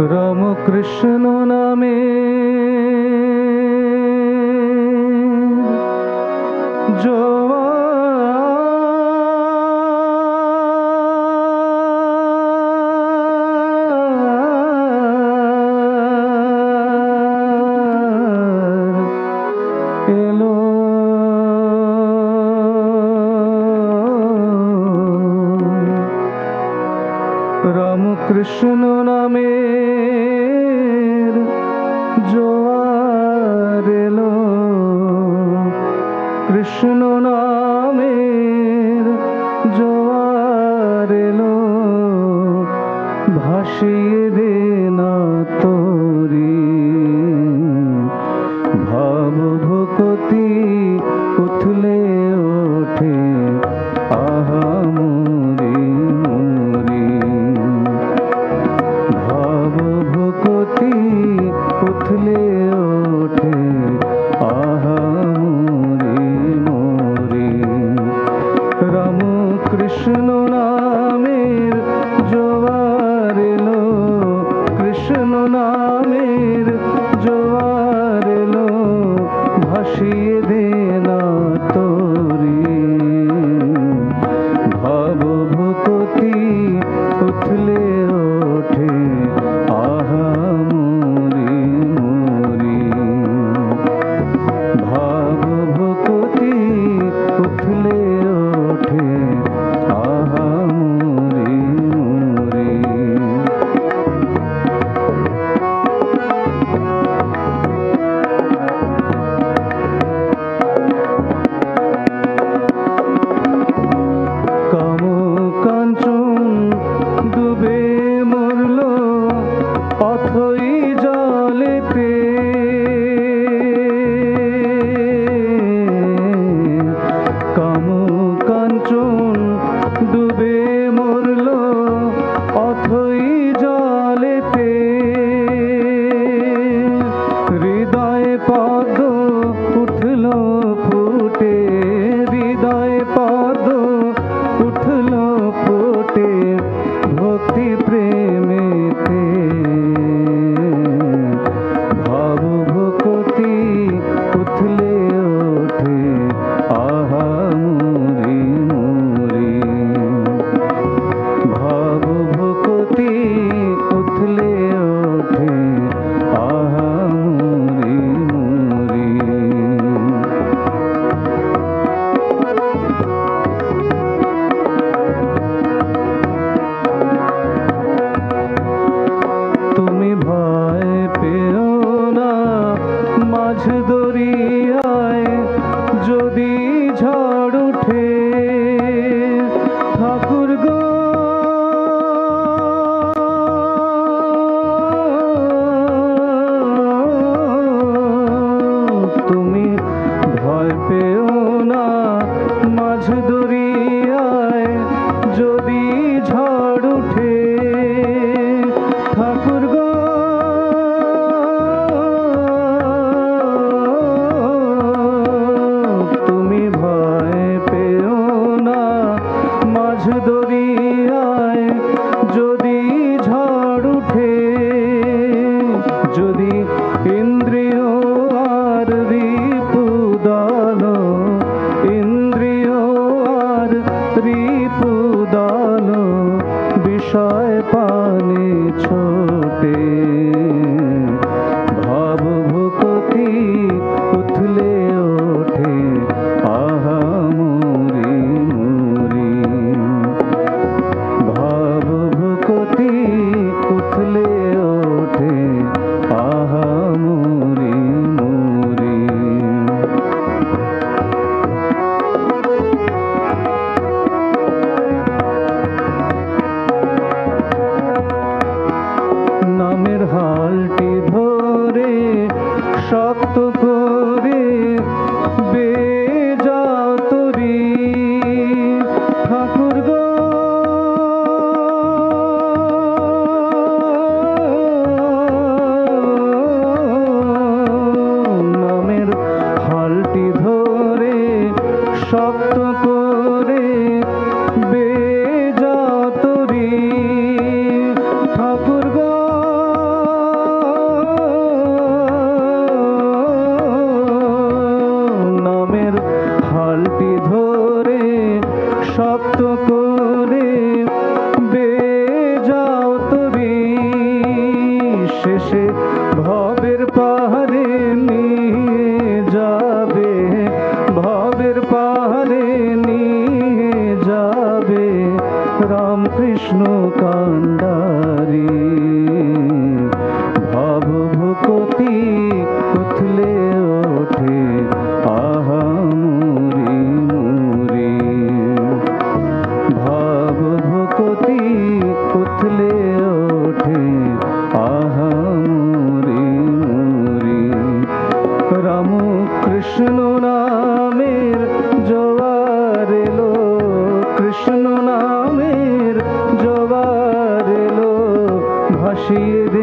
রাম কৃষ্ণ নামে জোয়ার এলো রাম কৃষ্ণ নামের জোয়ার এলো, কৃষ্ণ নামের জোয়ার এলো, ভাসিয়ে দে না তোরি ভাব ভকতি উথলে ওঠে আহা মোরি মোরি, ভাব ভকতি উথলে ওঠে আহা মোরি মোরি। রাম কৃষ্ণ নামের জোয়ার এলো, কৃষ্ণ নামের জোয়ার এলো, ভাসিয়ে দে না তোরি ভাব ভকতি উথলে ওঠে আহা মোরি মোরি, ভাব ভকতি উথলে ওঠে আহা মোরি মোরি। কাম কাঞ্চন ডুবে মরল অথই জলেতে, কাম কাঞ্চন ডুবে মরল অথই জলেতে, হৃদয় পদ উঠল ফুটে, হৃদয় পদ উঠল ফুটে ভক্তি প্রেমেতে, ভাব ভকতি উথলে ওঠে আহা মোরি মোরি, ভাব ভকতি উথলে ওঠে আহা মোরি মোরি। তুমি ভয় পেও না মাঝ দরিয়ায় যদি ঝড় উঠে, ঠাকুর গো তুমি ভয় পেও না মাঝ দরিয়ায় যদি ঝড় উঠে, ঠাকুর গো তুমি ভয় পেও না মাঝ দরিয়ায় যদি ঝড় উঠে, যদি ইন্দ্রিয় আর রিপুদান, ইন্দ্রিয় আর রিপুদান বিষয় পানে ছোটে, ভাব ভকতি উথলে ওঠে আহা মোরি মোরি, ভাব ভকতি উথলে ওঠে আহা মোরি মোরি। নামে ये